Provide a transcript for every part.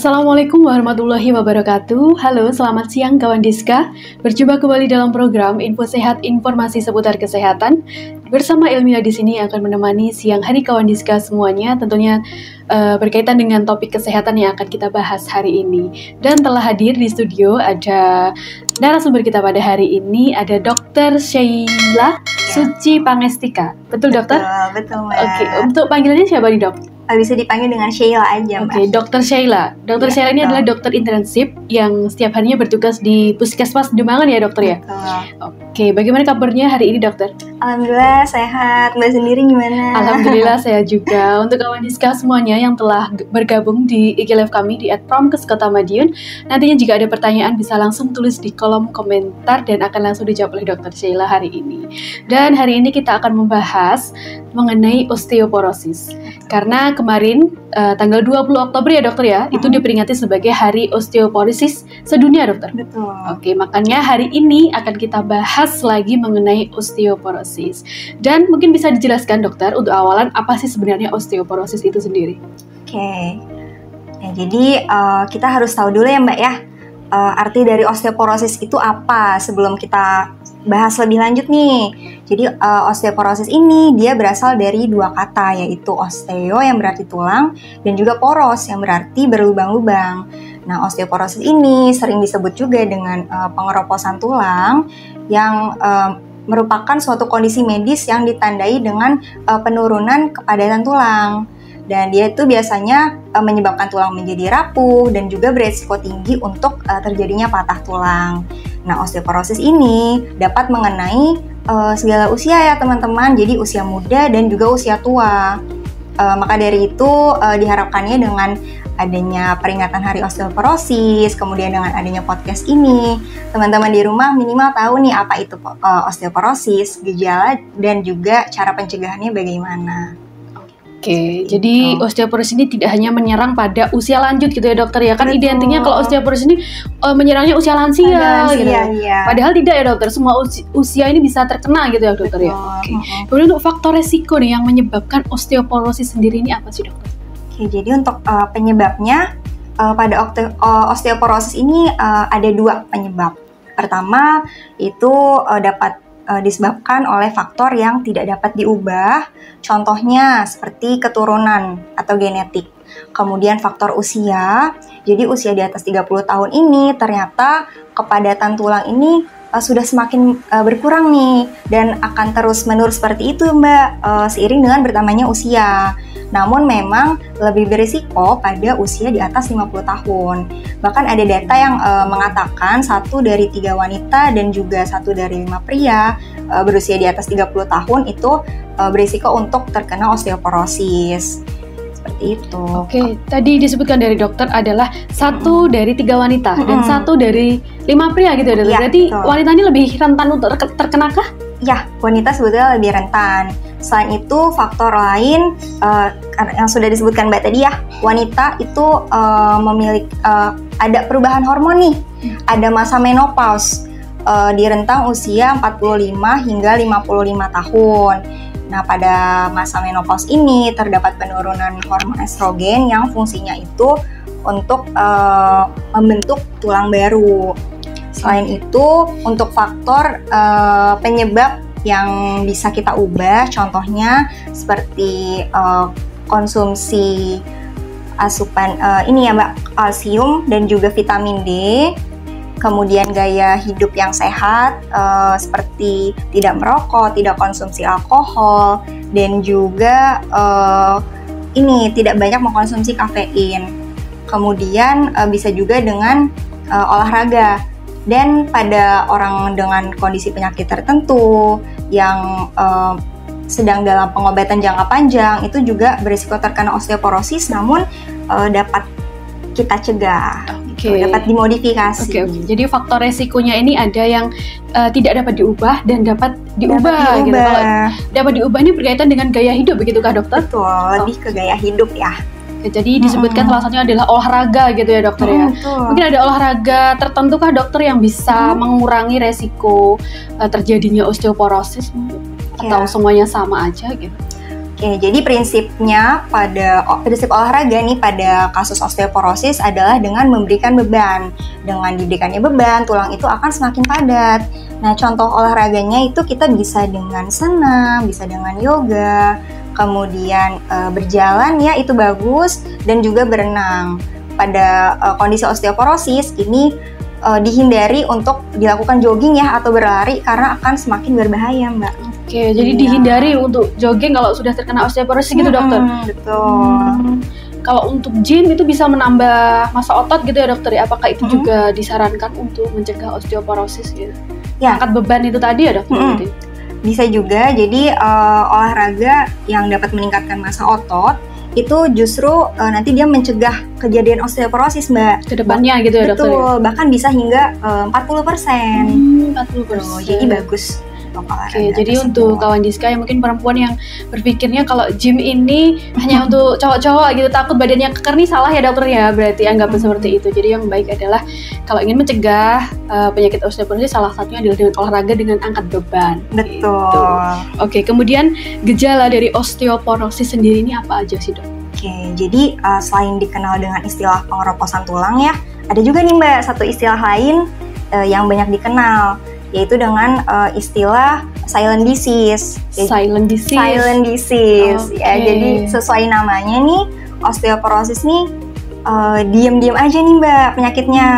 Assalamualaikum warahmatullahi wabarakatuh. Halo, selamat siang kawan Diska. Berjumpa kembali dalam program Info Sehat, informasi seputar kesehatan. Bersama Ilmila di sini yang akan menemani siang hari kawan Diska semuanya, tentunya berkaitan dengan topik kesehatan yang akan kita bahas hari ini. Dan telah hadir di studio ada narasumber kita pada hari ini, ada Dr. Sheila Suci Pangestika. Betul, Dokter? Betul, Mbak. Oke, untuk panggilannya siapa nih, Dok? Bisa dipanggil dengan Sheila aja, Mbak. Oke, Dokter Sheila. Dokter Sheila ini adalah dokter internship yang setiap harinya bertugas di Puskesmas Demangan ya, Dokter ya? Oke, bagaimana kabarnya hari ini, Dokter? Alhamdulillah sehat. Mbak sendiri gimana? Alhamdulillah saya juga. Untuk kawan Diska semuanya yang telah bergabung di IG Live kami di @promkes_kota_madiun, nantinya jika ada pertanyaan bisa langsung tulis di kolom komentar dan akan langsung dijawab oleh Dokter Sheila hari ini. Dan hari ini kita akan membahas mengenai osteoporosis. Karena kemarin tanggal 20 Oktober ya, Dokter ya, itu diperingati sebagai Hari Osteoporosis Sedunia, Dokter. Betul. Oke, makanya hari ini akan kita bahas lagi mengenai osteoporosis. Dan mungkin bisa dijelaskan, Dokter, untuk awalan apa sih sebenarnya osteoporosis itu sendiri? Oke. Ya, jadi kita harus tahu dulu ya, Mbak ya. Arti dari osteoporosis itu apa sebelum kita bahas lebih lanjut nih. Jadi osteoporosis ini dia berasal dari dua kata, yaitu osteo yang berarti tulang dan juga poros yang berarti berlubang-lubang. Nah, osteoporosis ini sering disebut juga dengan pengeroposan tulang yang merupakan suatu kondisi medis yang ditandai dengan penurunan kepadatan tulang. Dan dia itu biasanya menyebabkan tulang menjadi rapuh dan juga beresiko tinggi untuk terjadinya patah tulang. Nah, osteoporosis ini dapat mengenai segala usia ya teman-teman, jadi usia muda dan juga usia tua. Maka dari itu diharapkannya dengan adanya peringatan Hari Osteoporosis, kemudian dengan adanya podcast ini, teman-teman di rumah minimal tahu nih apa itu osteoporosis, gejala, dan juga cara pencegahannya bagaimana. Oke, jadi osteoporosis ini tidak hanya menyerang pada usia lanjut gitu ya, Dokter ya. Kan identiknya kalau osteoporosis ini menyerangnya usia lansia gitu. Iya. Padahal tidak ya, Dokter. Semua usia ini bisa terkena gitu ya, Dokter ya. Oke. Kemudian untuk faktor resiko nih yang menyebabkan osteoporosis sendiri ini apa sih, Dokter? Oke, jadi untuk penyebabnya pada osteoporosis ini ada dua penyebab. Pertama itu dapat disebabkan oleh faktor yang tidak dapat diubah, contohnya seperti keturunan atau genetik. Kemudian faktor usia, jadi usia di atas 30 tahun ini ternyata kepadatan tulang ini sudah semakin berkurang nih, dan akan terus-menerus seperti itu, Mbak, seiring dengan bertambahnya usia. Namun memang lebih berisiko pada usia di atas 50 tahun. Bahkan ada data yang mengatakan 1 dari 3 wanita dan juga 1 dari 5 pria berusia di atas 30 tahun itu berisiko untuk terkena osteoporosis. Seperti itu. Oke, tadi disebutkan dari dokter adalah 1 dari 3 wanita dan 1 dari 5 pria gitu ya, dokter. Berarti wanita ini lebih rentan untuk terkenakah? Ya, wanita sebetulnya lebih rentan. Selain itu, faktor lain yang sudah disebutkan Mbak tadi ya, wanita itu memiliki ada perubahan hormon nih, ada masa menopause di rentang usia 45 hingga 55 tahun. Nah, pada masa menopause ini terdapat penurunan hormon estrogen yang fungsinya itu untuk membentuk tulang baru. Selain itu, untuk faktor penyebab yang bisa kita ubah, contohnya seperti konsumsi asupan ini ya, Mbak, kalsium dan juga vitamin D. Kemudian gaya hidup yang sehat seperti tidak merokok, tidak konsumsi alkohol, dan juga ini tidak banyak mengkonsumsi kafein. Kemudian bisa juga dengan olahraga. Dan pada orang dengan kondisi penyakit tertentu yang sedang dalam pengobatan jangka panjang itu juga berisiko terkena osteoporosis, namun dapat kita cegah. Dapat dimodifikasi. Jadi faktor resikonya ini ada yang tidak dapat diubah dan dapat diubah. Gitu. Kalau dapat diubah ini berkaitan dengan gaya hidup, begitukah, Dokter? Betul, lebih ke gaya hidup ya. Jadi disebutkan salah satunya adalah olahraga gitu ya, Dokter ya. Mungkin ada olahraga tertentu kah, Dokter, yang bisa mengurangi resiko terjadinya osteoporosis atau semuanya sama aja gitu? Oke, jadi prinsip olahraga nih pada kasus osteoporosis adalah dengan memberikan beban. Dengan diberikannya beban, tulang itu akan semakin padat. Nah, contoh olahraganya itu kita bisa dengan senam, bisa dengan yoga, kemudian berjalan ya itu bagus, dan juga berenang. Pada kondisi osteoporosis ini dihindari untuk dilakukan jogging ya atau berlari karena akan semakin berbahaya, Mbak. Oke, jadi dihindari untuk jogging kalau sudah terkena osteoporosis gitu, dokter? Betul. Kalau untuk gym itu bisa menambah massa otot gitu ya, dokter? Apakah itu juga disarankan untuk mencegah osteoporosis gitu? Ya. Angkat beban itu tadi ya, dokter? Bisa juga, jadi olahraga yang dapat meningkatkan massa otot itu justru nanti dia mencegah kejadian osteoporosis, Mbak. Kedepannya gitu ya, dokter? Betul, bahkan bisa hingga 40%. 40%. Jadi bagus. Oke, jadi untuk kawan Diska yang mungkin perempuan yang berpikirnya kalau gym ini hanya untuk cowok-cowok gitu, takut badannya keker nih, salah ya dokter ya, berarti anggapan seperti itu. Jadi yang baik adalah kalau ingin mencegah penyakit osteoporosis, salah satunya adalah dengan olahraga dengan angkat beban. Betul. Gitu. Oke, kemudian gejala dari osteoporosis sendiri ini apa aja sih, dok? Oke, jadi selain dikenal dengan istilah pengeroposan tulang ya, ada juga nih Mbak satu istilah lain yang banyak dikenal, yaitu dengan istilah silent disease. Silent disease. Silent disease. Okay. Ya, jadi sesuai namanya nih, osteoporosis nih diam-diam aja nih Mbak penyakitnya.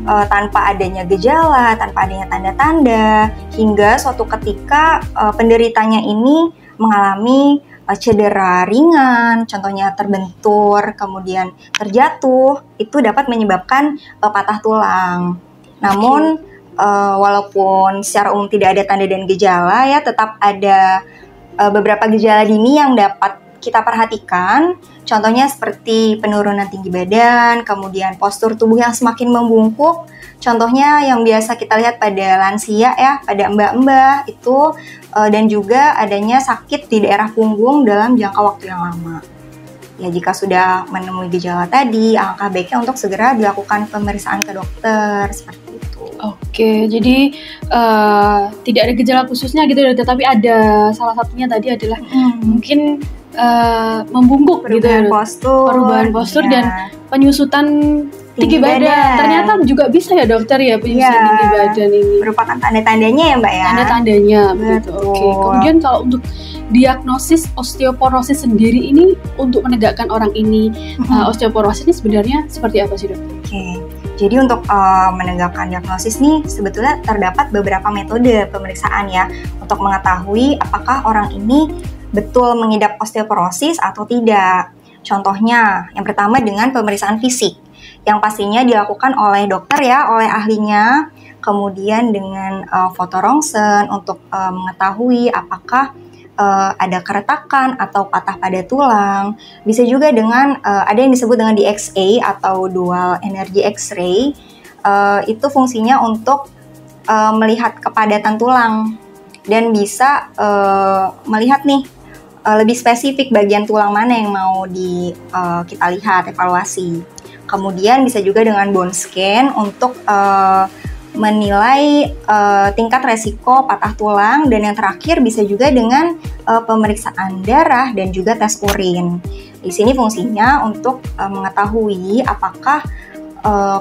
Tanpa adanya gejala, tanpa adanya tanda-tanda, hingga suatu ketika penderitanya ini mengalami cedera ringan, contohnya terbentur, kemudian terjatuh, itu dapat menyebabkan patah tulang. Namun walaupun secara umum tidak ada tanda dan gejala ya, tetap ada beberapa gejala dini yang dapat kita perhatikan. Contohnya seperti penurunan tinggi badan, kemudian postur tubuh yang semakin membungkuk. Contohnya yang biasa kita lihat pada lansia ya, pada mbak-mbak itu, dan juga adanya sakit di daerah punggung dalam jangka waktu yang lama. Ya, jika sudah menemui gejala tadi, alangkah baiknya untuk segera dilakukan pemeriksaan ke dokter, seperti itu. Oke, jadi tidak ada gejala khususnya gitu, tetapi ada salah satunya tadi adalah mungkin membungkuk gitu ya, perubahan postur ya. Dan penyusutan tinggi badan. Ternyata juga bisa ya dokter ya penyusutan tinggi badan ini. Merupakan tanda-tandanya ya Mbak ya. Tanda-tandanya begitu. Oke. Kemudian kalau untuk diagnosis osteoporosis sendiri ini untuk menegakkan orang ini osteoporosis ini sebenarnya seperti apa sih, dokter? Oke. Jadi untuk menegakkan diagnosis nih sebetulnya terdapat beberapa metode pemeriksaan ya untuk mengetahui apakah orang ini betul mengidap osteoporosis atau tidak. Contohnya, yang pertama dengan pemeriksaan fisik, yang pastinya dilakukan oleh dokter ya, oleh ahlinya. Kemudian dengan foto rongsen untuk mengetahui apakah ada keretakan atau patah pada tulang. Bisa juga dengan ada yang disebut dengan DXA atau dual energy X-ray. Itu fungsinya untuk melihat kepadatan tulang dan bisa melihat nih lebih spesifik bagian tulang mana yang mau kita lihat, evaluasi. Kemudian bisa juga dengan bone scan untuk menilai tingkat resiko patah tulang. Dan yang terakhir bisa juga dengan pemeriksaan darah dan juga tes urin. Di sini fungsinya untuk mengetahui apakah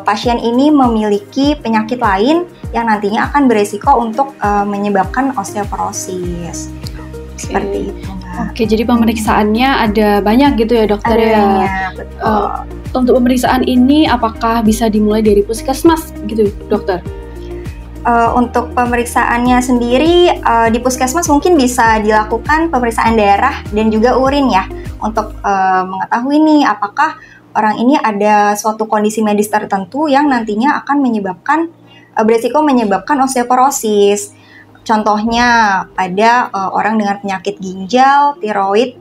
pasien ini memiliki penyakit lain yang nantinya akan beresiko untuk menyebabkan osteoporosis. Seperti itu. Oke, jadi pemeriksaannya ada banyak gitu ya dokter ya? Banyak, betul. Untuk pemeriksaan ini apakah bisa dimulai dari puskesmas gitu dokter? Untuk pemeriksaannya sendiri di puskesmas mungkin bisa dilakukan pemeriksaan darah dan juga urin ya untuk mengetahui nih apakah orang ini ada suatu kondisi medis tertentu yang nantinya akan menyebabkan beresiko menyebabkan osteoporosis. Contohnya pada orang dengan penyakit ginjal, tiroid,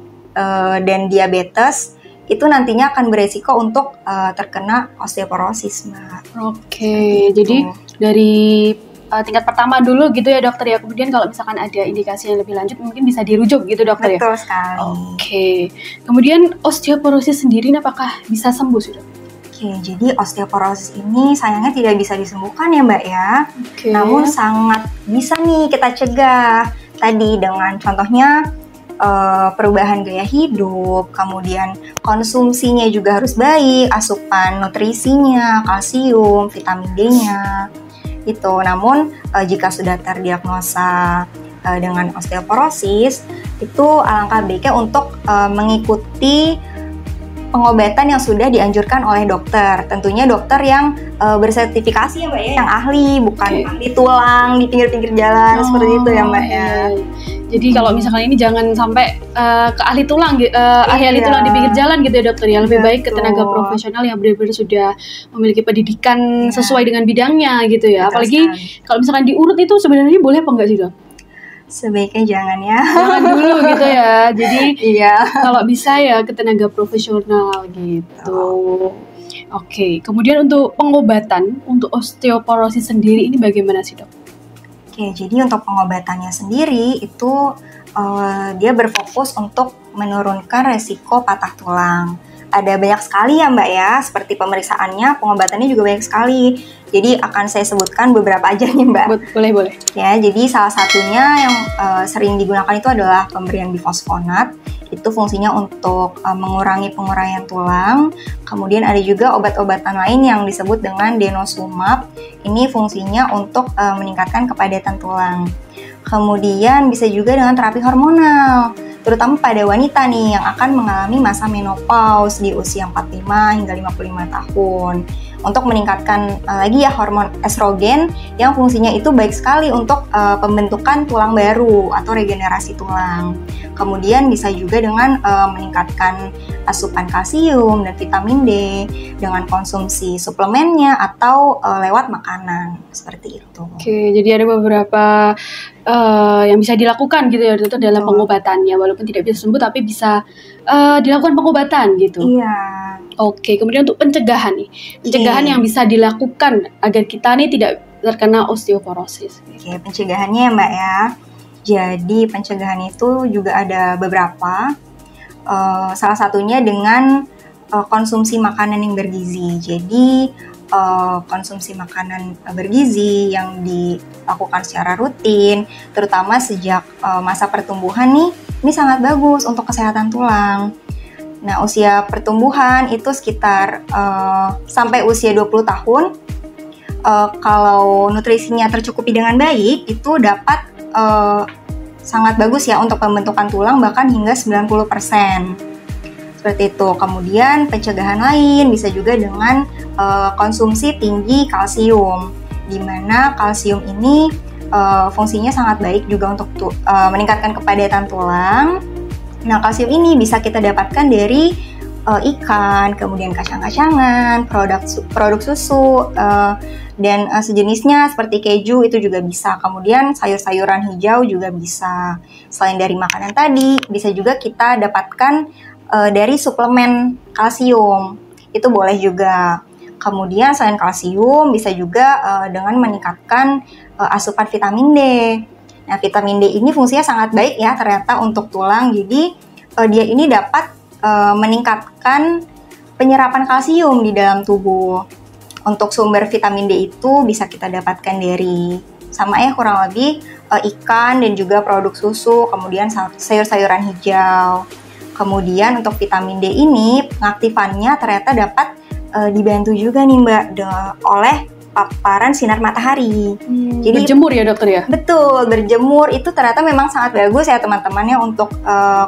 dan diabetes itu nantinya akan beresiko untuk terkena osteoporosis, Mbak. Oke, jadi dari tingkat pertama dulu gitu ya dokter ya. Kemudian kalau misalkan ada indikasi yang lebih lanjut mungkin bisa dirujuk gitu dokter. Betul sekali. Oke. Kemudian osteoporosis sendiri apakah bisa sembuh sih, dok? Oke, jadi osteoporosis ini sayangnya tidak bisa disembuhkan ya Mbak ya. Oke. Namun sangat bisa nih kita cegah tadi dengan contohnya perubahan gaya hidup, kemudian konsumsinya juga harus baik, asupan nutrisinya, kalsium, vitamin D-nya itu. Namun jika sudah terdiagnosa dengan osteoporosis, itu alangkah baiknya untuk mengikuti pengobatan yang sudah dianjurkan oleh dokter. Tentunya dokter yang bersertifikasi ya Mbak ya, yang ahli, bukan ahli tulang di pinggir-pinggir jalan seperti itu ya Mbak ya. Jadi kalau misalkan ini jangan sampai ke ahli tulang, ahli tulang di pinggir jalan gitu ya dokter ya. Lebih baik ke tenaga profesional yang benar-benar sudah memiliki pendidikan sesuai dengan bidangnya gitu ya. Apalagi kalau misalkan diurut itu sebenarnya boleh apa enggak sih dok? Sebaiknya jangan ya. Jangan dulu gitu ya. Jadi kalau bisa ya ke tenaga profesional gitu. Oke, kemudian untuk pengobatan untuk osteoporosis sendiri ini bagaimana sih dok? Oke, jadi untuk pengobatannya sendiri itu dia berfokus untuk menurunkan resiko patah tulang. Ada banyak sekali ya Mbak ya, seperti pemeriksaannya, pengobatannya juga banyak sekali. Jadi akan saya sebutkan beberapa aja nih Mbak. Boleh. Ya, jadi salah satunya yang sering digunakan itu adalah pemberian bifosfonat. Itu fungsinya untuk mengurangi pengurayan tulang. Kemudian ada juga obat-obatan lain yang disebut dengan denosumab. Ini fungsinya untuk meningkatkan kepadatan tulang. Kemudian bisa juga dengan terapi hormonal, terutama pada wanita nih yang akan mengalami masa menopause di usia 45 hingga 55 tahun. Untuk meningkatkan lagi ya hormon estrogen yang fungsinya itu baik sekali untuk pembentukan tulang baru atau regenerasi tulang. Kemudian bisa juga dengan meningkatkan asupan kalsium dan vitamin D dengan konsumsi suplemennya atau lewat makanan seperti itu. Oke, jadi ada beberapa yang bisa dilakukan gitu ya dokter dalam pengobatannya, walaupun tidak bisa sembuh tapi bisa dilakukan pengobatan gitu. Iya. Oke, kemudian untuk pencegahan nih, pencegahan yang bisa dilakukan agar kita nih tidak terkena osteoporosis. Oke, pencegahannya ya Mbak ya. Jadi pencegahan itu juga ada beberapa. Salah satunya dengan konsumsi makanan yang bergizi. Jadi konsumsi makanan bergizi yang dilakukan secara rutin, terutama sejak masa pertumbuhan nih, ini sangat bagus untuk kesehatan tulang. Nah, usia pertumbuhan itu sekitar sampai usia 20 tahun, kalau nutrisinya tercukupi dengan baik, itu dapat sangat bagus ya untuk pembentukan tulang bahkan hingga 90%. Seperti itu. Kemudian pencegahan lain bisa juga dengan konsumsi tinggi kalsium, di mana kalsium ini fungsinya sangat baik juga untuk meningkatkan kepadatan tulang. Nah, kalsium ini bisa kita dapatkan dari ikan, kemudian kacang-kacangan, produk susu, dan sejenisnya seperti keju itu juga bisa. Kemudian sayur-sayuran hijau juga bisa. Selain dari makanan tadi, bisa juga kita dapatkan dari suplemen kalsium. Itu boleh juga. Kemudian selain kalsium, bisa juga dengan meningkatkan asupan vitamin D. Nah, vitamin D ini fungsinya sangat baik ya ternyata untuk tulang. Jadi dia ini dapat meningkatkan penyerapan kalsium di dalam tubuh. Untuk sumber vitamin D itu bisa kita dapatkan dari sama ya kurang lebih ikan dan juga produk susu, kemudian sayur-sayuran hijau. Kemudian untuk vitamin D ini pengaktifannya ternyata dapat dibantu juga nih Mbak oleh paparan sinar matahari. Jadi berjemur ya dokter ya? Betul, berjemur itu ternyata memang sangat bagus ya teman-temannya untuk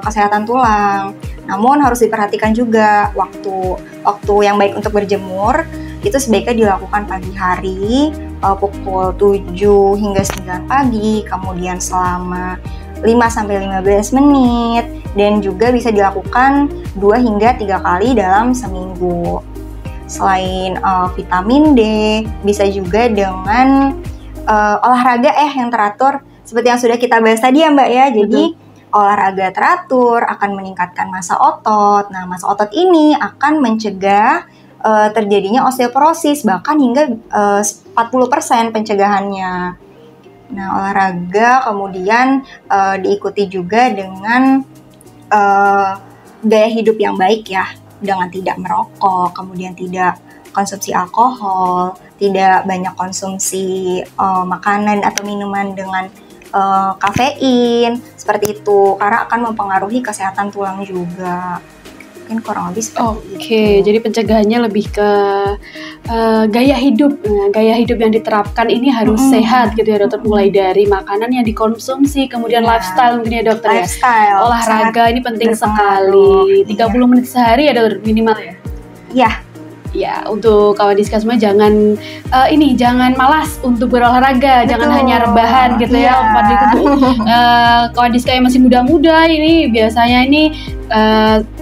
kesehatan tulang. Namun harus diperhatikan juga waktu yang baik untuk berjemur itu sebaiknya dilakukan pagi hari pukul 7 hingga 9 pagi, kemudian selama 5-15 menit, dan juga bisa dilakukan 2 hingga 3 kali dalam seminggu. Selain vitamin D, bisa juga dengan olahraga yang teratur seperti yang sudah kita bahas tadi ya Mbak ya. Jadi olahraga teratur akan meningkatkan massa otot. Nah, massa otot ini akan mencegah terjadinya osteoporosis bahkan hingga 40% pencegahannya. Nah, olahraga kemudian diikuti juga dengan gaya hidup yang baik ya, dengan tidak merokok, kemudian tidak konsumsi alkohol, tidak banyak konsumsi makanan atau minuman dengan kafein seperti itu, karena akan mempengaruhi kesehatan tulang juga. Mungkin kurang lebih seperti itu. Jadi pencegahannya lebih ke gaya hidup. Nah, gaya hidup yang diterapkan ini harus sehat gitu ya dokter, mulai dari makanan yang dikonsumsi, kemudian lifestyle mungkin ya dokter lifestyle, ya. Olahraga ini penting sekali. 30 menit sehari ya dokter minimal ya. Iya. Ya, untuk kawan Diska semua jangan jangan malas untuk berolahraga, jangan hanya rebahan gitu ya. Kawan Diska yang masih muda-muda ini biasanya ini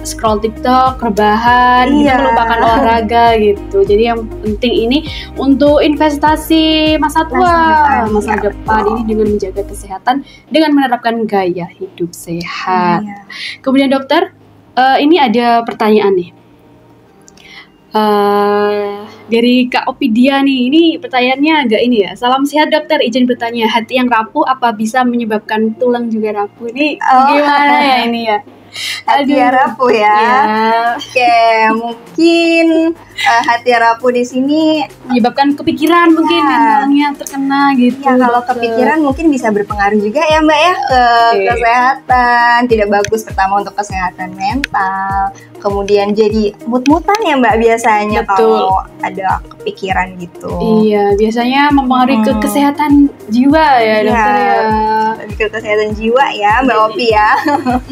scroll TikTok, rebahan, gitu, melupakan olahraga gitu. Jadi yang penting ini untuk investasi masa tua, masa depan ini dengan menjaga kesehatan dengan menerapkan gaya hidup sehat. Kemudian dokter, ini ada pertanyaan nih. Dari Kak Opidia nih, ini pertanyaannya agak ini ya. Salam sehat dokter, izin bertanya, hati yang rapuh apa bisa menyebabkan tulang juga rapuh? Ini gimana ya ini ya? Hati yang rapuh ya. Oke, mungkin hati yang rapuh di sini menyebabkan kepikiran mungkin mentalnya terkena gitu. Ya, kalau kepikiran mungkin bisa berpengaruh juga ya Mbak ya ke kesehatan. Tidak bagus pertama untuk kesehatan mental. Kemudian jadi mood-moodan ya Mbak biasanya kalau ada kepikiran gitu. Iya, biasanya mempengaruhi ke kesehatan jiwa ya dokter ya. Lebih ke kesehatan jiwa ya Mbak Opi ya.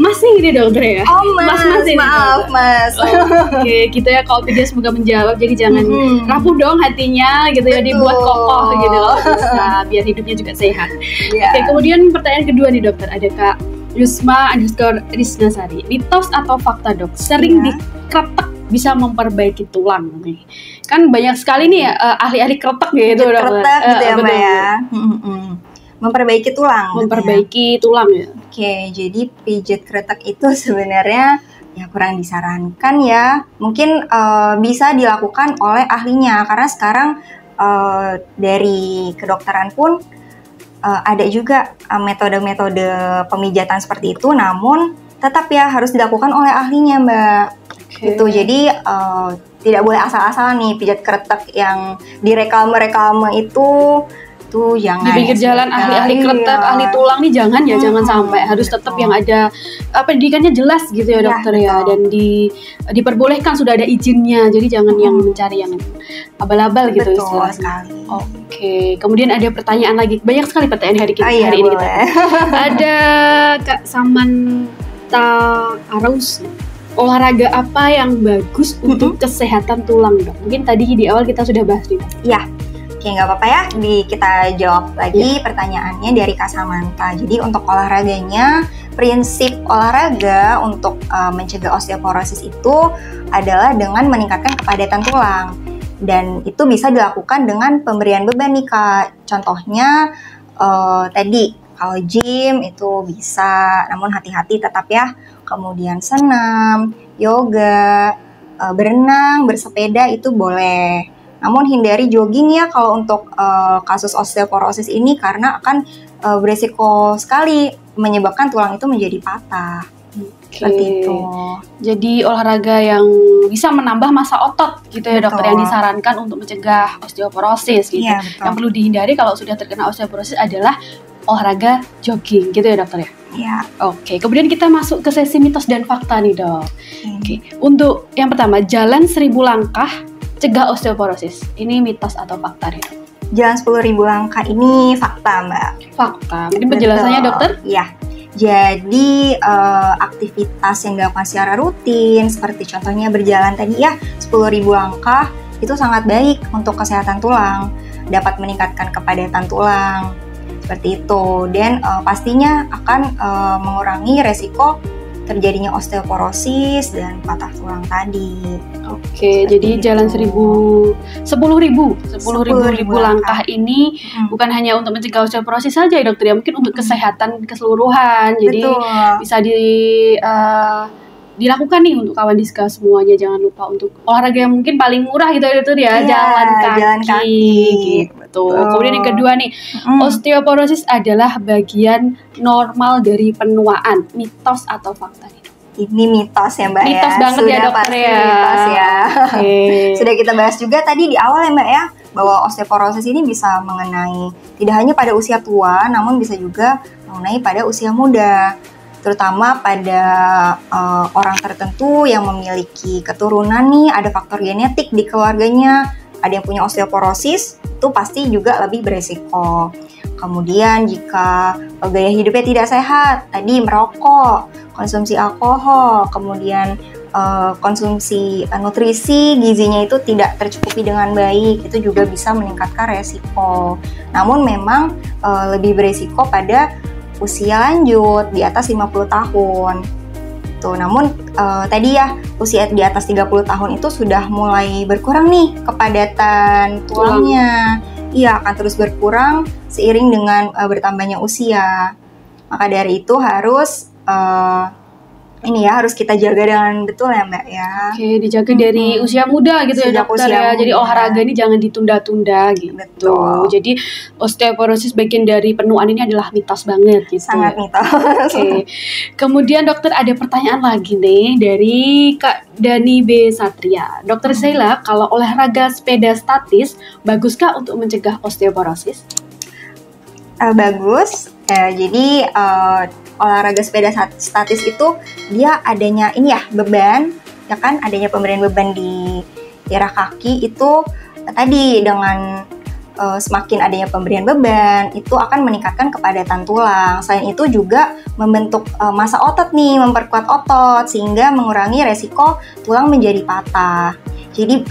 Masih ini dokter ya? Oh mas maaf mas. Oke, kita ya kalau Opidia semoga menjawab. Jadi jangan rapuh dong hatinya gitu ya, dibuat kokoh gitu loh. Bisa biar hidupnya juga sehat. Oke, kemudian pertanyaan kedua nih dokter, ada Kak Yusma_Risnasari. Mitos atau fakta dok? Sering dikretek bisa memperbaiki tulang nih. Kan banyak sekali nih ahli-ahli kretek gitu dokter. Kretek gitu ya Mbak ya. Memperbaiki tulang. Memperbaiki tulang ya. Oke, jadi pijat kretek itu sebenarnya ya kurang disarankan ya. Mungkin bisa dilakukan oleh ahlinya karena sekarang dari kedokteran pun ada juga metode-metode pemijatan seperti itu, namun tetap ya harus dilakukan oleh ahlinya Mbak. Gitu. Jadi tidak boleh asal-asalan nih pijat kretek yang direkalme itu tuh jangan. Di pinggir jalan ahli-ahli kretek, ahli tulang nih jangan ya, jangan sampai, harus tetap yang ada pendidikannya jelas gitu ya dokter ya, dan diperbolehkan, sudah ada izinnya, jadi jangan yang mencari yang abal-abal gitu istilahnya. Oke, kemudian ada pertanyaan lagi, banyak sekali pertanyaan hari ini kita. Ada Kak Samanta Arus, olahraga apa yang bagus untuk kesehatan tulang dok? Mungkin tadi di awal kita sudah bahas nih. Iya. Oke, nggak apa-apa ya, kita jawab lagi pertanyaannya dari Kak Samantha. Jadi untuk olahraganya, prinsip olahraga untuk mencegah osteoporosis itu adalah dengan meningkatkan kepadatan tulang. Dan itu bisa dilakukan dengan pemberian beban nih Kak. Contohnya tadi, kalau gym itu bisa, namun hati-hati tetap ya. Kemudian senam, yoga, berenang, bersepeda itu boleh. Namun hindari jogging ya kalau untuk kasus osteoporosis ini karena akan beresiko sekali menyebabkan tulang itu menjadi patah. Seperti itu. Jadi olahraga yang bisa menambah massa otot gitu ya dokter, yang disarankan untuk mencegah osteoporosis gitu. Yang perlu dihindari kalau sudah terkena osteoporosis adalah olahraga jogging gitu ya dokter ya. Iya. Oke, kemudian kita masuk ke sesi mitos dan fakta nih dok. Oke, untuk yang pertama, jalan 1000 langkah cegah osteoporosis. Ini mitos atau fakta nih? Jalan 10.000 langkah ini fakta Mbak. Fakta. Mungkin penjelasannya dokter? Iya. Jadi aktivitas yang dilakukan secara rutin seperti contohnya berjalan tadi ya 10.000 langkah itu sangat baik untuk kesehatan tulang, dapat meningkatkan kepadatan tulang seperti itu, dan pastinya akan mengurangi resiko terjadinya osteoporosis dan patah tulang tadi. Oke, jadi jalan 10.000 langkah ini bukan hanya untuk mencegah osteoporosis saja ya dokter ya, mungkin untuk kesehatan keseluruhan. Jadi bisa dilakukan nih untuk kawan Diska semuanya. Jangan lupa untuk olahraga yang mungkin paling murah gitu ya dokter ya, jalan kaki gitu. Kemudian yang kedua nih, osteoporosis adalah bagian normal dari penuaan. Mitos atau fakta nih? Ini mitos ya Mbak mitos ya. Banget sudah ya dokter ya. Mitos ya. Sudah kita bahas juga tadi di awal ya Mbak ya, bahwa osteoporosis ini bisa mengenai tidak hanya pada usia tua, namun bisa juga mengenai pada usia muda, terutama pada orang tertentu yang memiliki keturunan nih, ada faktor genetik di keluarganya, ada yang punya osteoporosis, itu pasti juga lebih beresiko. Kemudian jika gaya hidupnya tidak sehat, tadi merokok, konsumsi alkohol, kemudian konsumsi nutrisi gizinya itu tidak tercukupi dengan baik, itu juga bisa meningkatkan resiko. Namun memang lebih beresiko pada usia lanjut di atas 50 tahun. Tuh, namun tadi ya usia di atas 30 tahun itu sudah mulai berkurang nih kepadatan tulangnya. Iya, akan terus berkurang seiring dengan bertambahnya usia. Maka dari itu harus harus kita jaga dengan betul ya Mbak ya. Oke, dijaga dari usia muda gitu ya dokter ya. Jadi olahraga ini jangan ditunda-tunda gitu. Betul. Jadi osteoporosis bagian dari penuaan ini adalah mitos banget gitu. Sangat mitos. Oke. Kemudian dokter ada pertanyaan lagi nih dari Kak Dani B. Satria. Dokter Sheila, kalau olahraga sepeda statis baguskah untuk mencegah osteoporosis? Bagus. Jadi olahraga sepeda statis itu dia adanya beban, ya kan, adanya pemberian beban di daerah kaki itu tadi dengan semakin adanya pemberian beban itu akan meningkatkan kepadatan tulang. Selain itu juga membentuk massa otot nih, memperkuat otot sehingga mengurangi resiko tulang menjadi patah. Jadi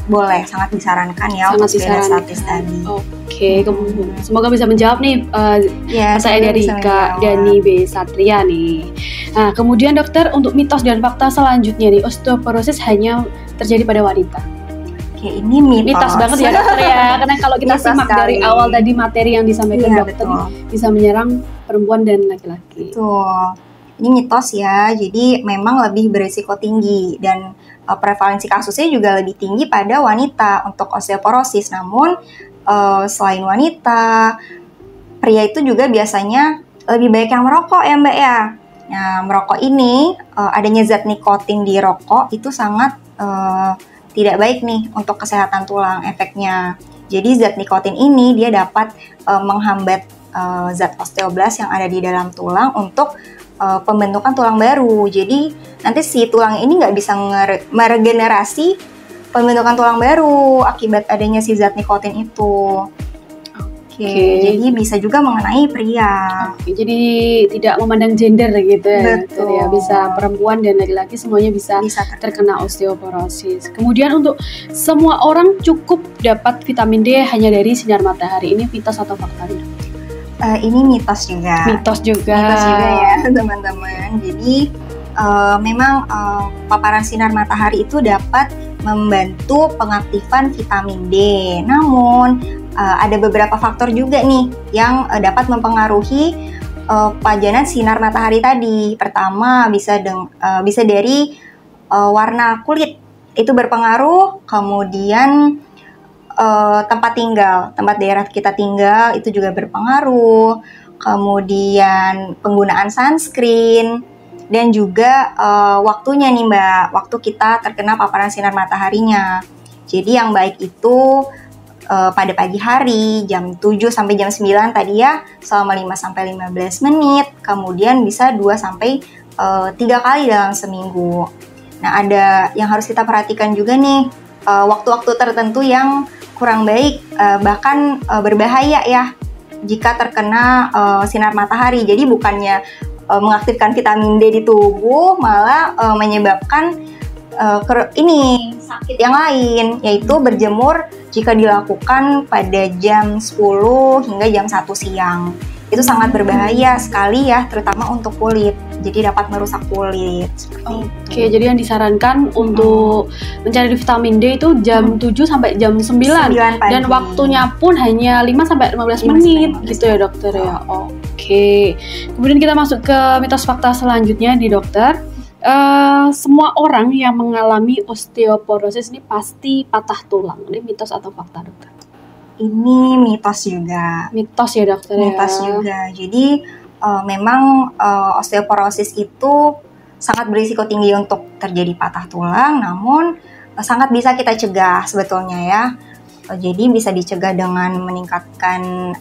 boleh, sangat disarankan ya untuk sepeda statis tadi. Oke, semoga bisa menjawab nih pertanyaan dari Kak Dani B. Satria nih. Nah, kemudian dokter, untuk mitos dan fakta selanjutnya nih, osteoporosis hanya terjadi pada wanita. Oke, ini mitos banget ya dokter ya, karena kalau kita simak dari awal tadi materi yang disampaikan dokter bisa menyerang perempuan dan laki-laki. Betul. Ini mitos ya, jadi memang lebih berisiko tinggi dan prevalensi kasusnya juga lebih tinggi pada wanita untuk osteoporosis. Namun selain wanita, pria itu juga biasanya lebih baik yang merokok ya Mbak ya. Nah, merokok ini adanya zat nikotin di rokok itu sangat tidak baik nih untuk kesehatan tulang efeknya. Jadi zat nikotin ini dia dapat menghambat zat osteoblast yang ada di dalam tulang untuk pembentukan tulang baru. Jadi nanti si tulang ini nggak bisa meregenerasi pembentukan tulang baru akibat adanya si zat nikotin itu. Oke. Jadi bisa juga mengenai pria. Oke, jadi tidak memandang gender gitu ya. Betul. Ya, bisa perempuan dan laki-laki semuanya bisa terkena osteoporosis. Kemudian untuk semua orang cukup dapat vitamin D hanya dari sinar matahari. Ini mitos atau fakta? Ini mitos juga. Mitos juga ya teman-teman. Jadi memang paparan sinar matahari itu dapat membantu pengaktifan vitamin D. Namun ada beberapa faktor juga nih yang dapat mempengaruhi pajanan sinar matahari tadi. Pertama bisa dari warna kulit itu berpengaruh. Kemudian tempat daerah kita tinggal itu juga berpengaruh. Kemudian penggunaan sunscreen dan juga waktunya nih Mbak, waktu kita terkena paparan sinar mataharinya. Jadi yang baik itu pada pagi hari jam 7 sampai jam 9 tadi ya, selama 5 sampai 15 menit, kemudian bisa 2 sampai 3 kali dalam seminggu. Nah, ada yang harus kita perhatikan juga nih, waktu-waktu tertentu yang kurang baik, bahkan berbahaya ya jika terkena sinar matahari. Jadi bukannya mengaktifkan vitamin D di tubuh, malah menyebabkan sakit yang lain, yaitu berjemur jika dilakukan pada jam 10 hingga jam 1 siang. Itu sangat berbahaya sekali ya, terutama untuk kulit. Jadi dapat merusak kulit. Oke, jadi yang disarankan untuk mencari vitamin D itu jam 7 sampai jam 9 pagi. Dan waktunya pun hanya 5 sampai 15 menit gitu ya dokter ya. Oke. Kemudian kita masuk ke mitos fakta selanjutnya di dokter. Semua orang yang mengalami osteoporosis ini pasti patah tulang. Ini mitos atau fakta dokter? Ini mitos juga. Mitos ya dokter ya? Mitos juga. Jadi memang osteoporosis itu sangat berisiko tinggi untuk terjadi patah tulang, namun sangat bisa kita cegah sebetulnya ya. Jadi bisa dicegah dengan meningkatkan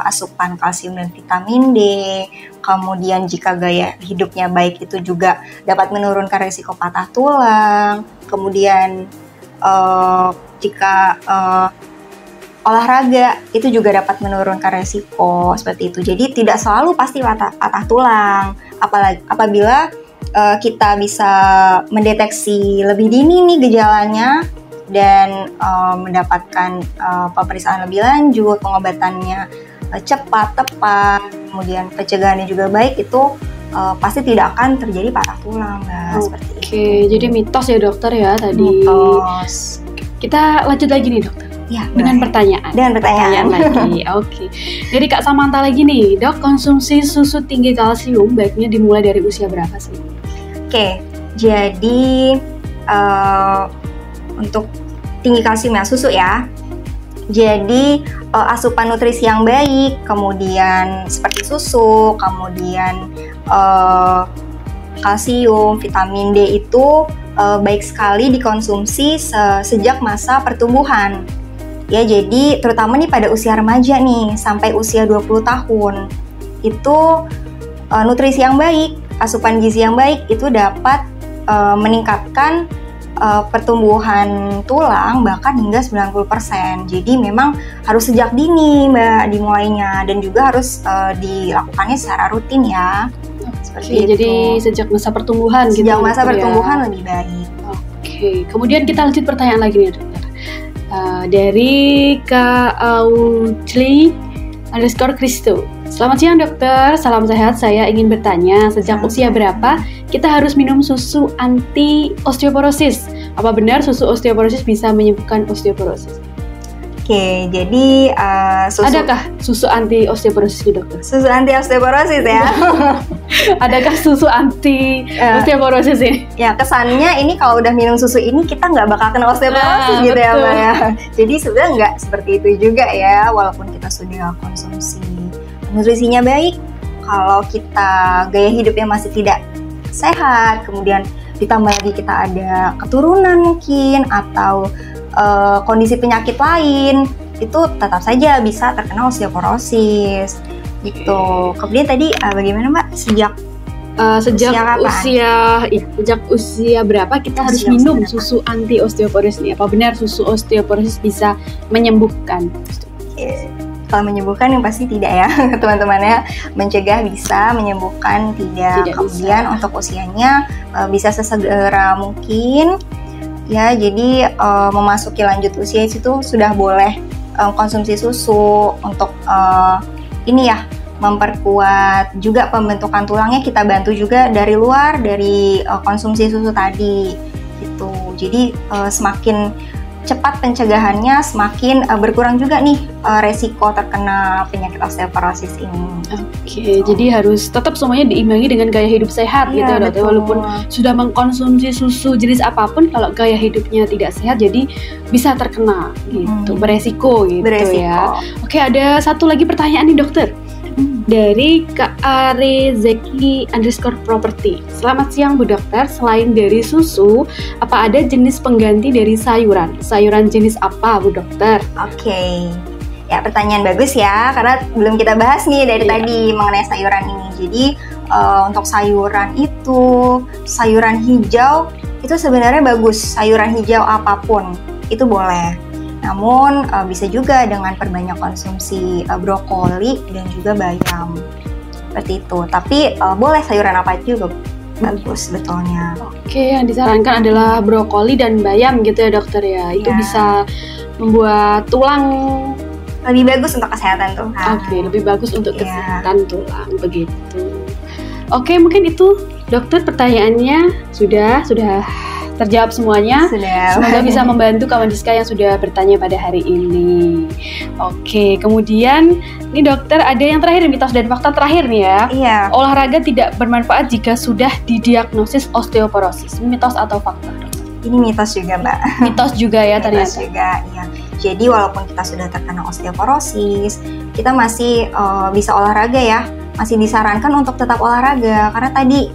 asupan kalsium dan vitamin D. Kemudian jika gaya hidupnya baik itu juga dapat menurunkan risiko patah tulang. Kemudian jika olahraga itu juga dapat menurunkan risiko seperti itu. Jadi tidak selalu pasti patah tulang. Apabila kita bisa mendeteksi lebih dini nih gejalanya dan mendapatkan pemeriksaan lebih lanjut, pengobatannya cepat, tepat, kemudian pencegahannya juga baik, itu pasti tidak akan terjadi patah tulang, Mbak. Seperti itu. Oke, jadi mitos ya dokter ya tadi. Mitos. Kita lanjut lagi nih dokter. Ya, dengan pertanyaan. Dengan pertanyaan lagi. Oke. Dari Kak Samantha lagi nih, Dok, konsumsi susu tinggi kalsium baiknya dimulai dari usia berapa sih? Oke, jadi untuk tinggi kalsium ya, susu ya. Jadi asupan nutrisi yang baik, kemudian seperti susu, kemudian kalsium, vitamin D itu baik sekali dikonsumsi sejak masa pertumbuhan. Ya, jadi terutama nih pada usia remaja nih, sampai usia 20 tahun. Itu nutrisi yang baik, asupan gizi yang baik itu dapat meningkatkan pertumbuhan tulang bahkan hingga 90%. Jadi memang harus sejak dini, Mbak, dimulainya, dan juga harus dilakukannya secara rutin ya. Seperti itu. Jadi sejak masa pertumbuhan sejak masa pertumbuhan lebih baik. Oke, kemudian kita lanjut pertanyaan lagi nih, dokter. Dari Kak Audley _Kristo. Selamat siang dokter, salam sehat. Saya ingin bertanya, sejak usia berapa kita harus minum susu anti osteoporosis? Apa benar susu osteoporosis bisa menyembuhkan osteoporosis? Oke, jadi adakah susu anti osteoporosis nih dokter? Susu anti osteoporosis ya? Adakah susu anti osteoporosis ini? Ya, kesannya ini kalau udah minum susu ini kita nggak bakal kena osteoporosis gitu ya, Mbak ya. Jadi sebenarnya nggak seperti itu juga ya, walaupun kita sudah konsumsi nutrisinya baik. Kalau kita gaya hidupnya masih tidak sehat, kemudian ditambah lagi kita ada keturunan mungkin atau kondisi penyakit lain, itu tetap saja bisa terkena osteoporosis gitu. Kemudian tadi bagaimana Mbak, sejak usia berapa kita harus minum susu anti osteoporosis nih? Apa benar susu osteoporosis bisa menyembuhkan? Kalau menyembuhkan yang pasti tidak ya, teman-temannya. Mencegah bisa, menyembuhkan tidak. Kemudian bisa. Untuk usianya bisa sesegera mungkin ya. Jadi memasuki lanjut usia itu sudah boleh konsumsi susu untuk ini ya, memperkuat juga pembentukan tulangnya. Kita bantu juga dari luar, dari konsumsi susu tadi gitu. Jadi semakin cepat pencegahannya, semakin berkurang juga nih resiko terkena penyakit osteoporosis ini. Oke, jadi harus tetap semuanya diimbangi dengan gaya hidup sehat gitu ya dokter. Walaupun sudah mengkonsumsi susu jenis apapun, kalau gaya hidupnya tidak sehat jadi bisa terkena gitu, beresiko ya. Oke, ada satu lagi pertanyaan nih dokter. Dari Kak Arezeki _property. Selamat siang Bu Dokter, selain dari susu, apa ada jenis pengganti dari sayuran? Sayuran jenis apa Bu Dokter? Oke, ya pertanyaan bagus ya, karena belum kita bahas nih dari tadi mengenai sayuran ini. Jadi untuk sayuran itu, sayuran hijau itu sebenarnya bagus, sayuran hijau apapun itu boleh. Namun bisa juga dengan perbanyak konsumsi brokoli dan juga bayam, seperti itu. Tapi boleh sayuran apa juga bagus sebetulnya. Oke, yang disarankan adalah brokoli dan bayam gitu ya dokter ya. Itu bisa membuat tulang lebih bagus untuk kesehatan tulang. Oke, lebih bagus untuk kesehatan tulang begitu. Oke, mungkin itu dokter pertanyaannya sudah terjawab semuanya. Semoga bisa membantu kawan Diska yang sudah bertanya pada hari ini. Oke, kemudian ini dokter ada yang terakhir, mitos dan fakta terakhir nih ya. Iya. Olahraga tidak bermanfaat jika sudah didiagnosis osteoporosis. Mitos atau fakta? Ini mitos juga, Mbak. Mitos juga ya ternyata. Mitos juga, iya. Jadi walaupun kita sudah terkena osteoporosis, kita masih bisa olahraga ya. Masih disarankan untuk tetap olahraga karena tadi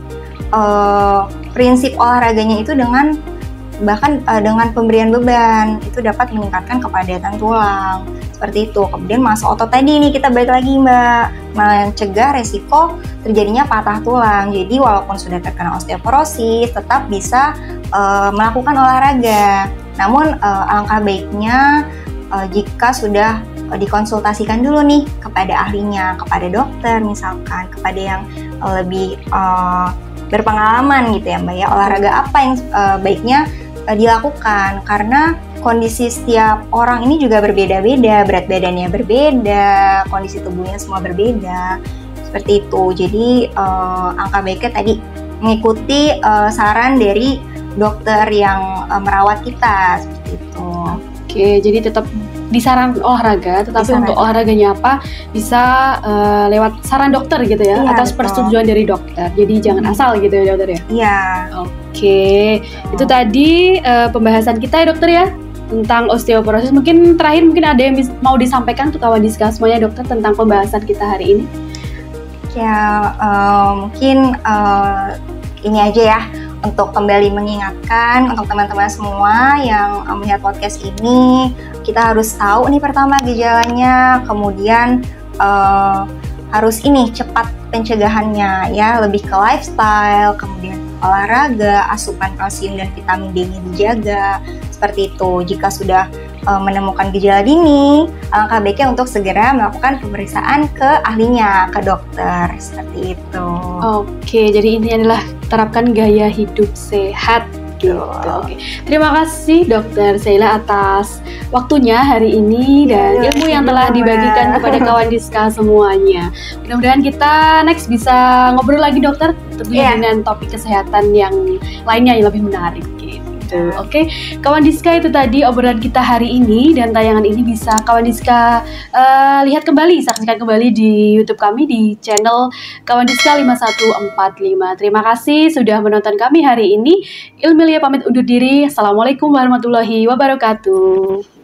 prinsip olahraganya itu dengan bahkan dengan pemberian beban itu dapat meningkatkan kepadatan tulang seperti itu. Kemudian masa otot tadi nih, kita balik lagi Mbak, mencegah resiko terjadinya patah tulang. Jadi walaupun sudah terkena osteoporosis tetap bisa melakukan olahraga. Namun alangkah baiknya jika sudah dikonsultasikan dulu nih kepada ahlinya, kepada dokter misalkan, kepada yang lebih berpengalaman gitu ya Mbak ya, olahraga apa yang baiknya dilakukan, karena kondisi setiap orang ini juga berbeda-beda, berat badannya berbeda, kondisi tubuhnya semua berbeda, seperti itu. Jadi angka baiknya tadi mengikuti saran dari dokter yang merawat kita, seperti itu. Oke, jadi tetap disaran olahraga, tetapi untuk olahraganya apa bisa lewat saran dokter gitu ya, atas persetujuan dari dokter. Jadi jangan asal gitu ya dokter ya. Iya. Oke, itu tadi pembahasan kita ya dokter ya tentang osteoporosis. Mungkin terakhir ada yang mau disampaikan untuk kawan Diska semuanya dokter tentang pembahasan kita hari ini. Ya mungkin ini aja ya, untuk kembali mengingatkan untuk teman-teman semua yang melihat podcast ini, kita harus tahu nih pertama gejalanya, kemudian harus ini cepat pencegahannya ya, lebih ke lifestyle, kemudian olahraga, asupan kalsium dan vitamin D-nya dijaga, seperti itu. Jika sudah menemukan gejala dini, alangkah baiknya untuk segera melakukan pemeriksaan ke ahlinya, ke dokter, seperti itu. Oke, jadi ini adalah terapkan gaya hidup sehat gitu. Oke. Terima kasih Dokter Sheila atas waktunya hari ini dan ilmu yang telah dibagikan kepada kawan Diska semuanya. Mudah-mudahan kita next bisa ngobrol lagi dokter, tentunya dengan topik kesehatan yang lainnya yang lebih menarik gitu. Oke, kawan Diska, itu tadi obrolan kita hari ini, dan tayangan ini bisa kawan Diska lihat kembali, saksikan kembali di YouTube kami di channel kawan Diska 5145. Terima kasih sudah menonton kami hari ini. Ilmilia pamit undur diri. Assalamualaikum warahmatullahi wabarakatuh.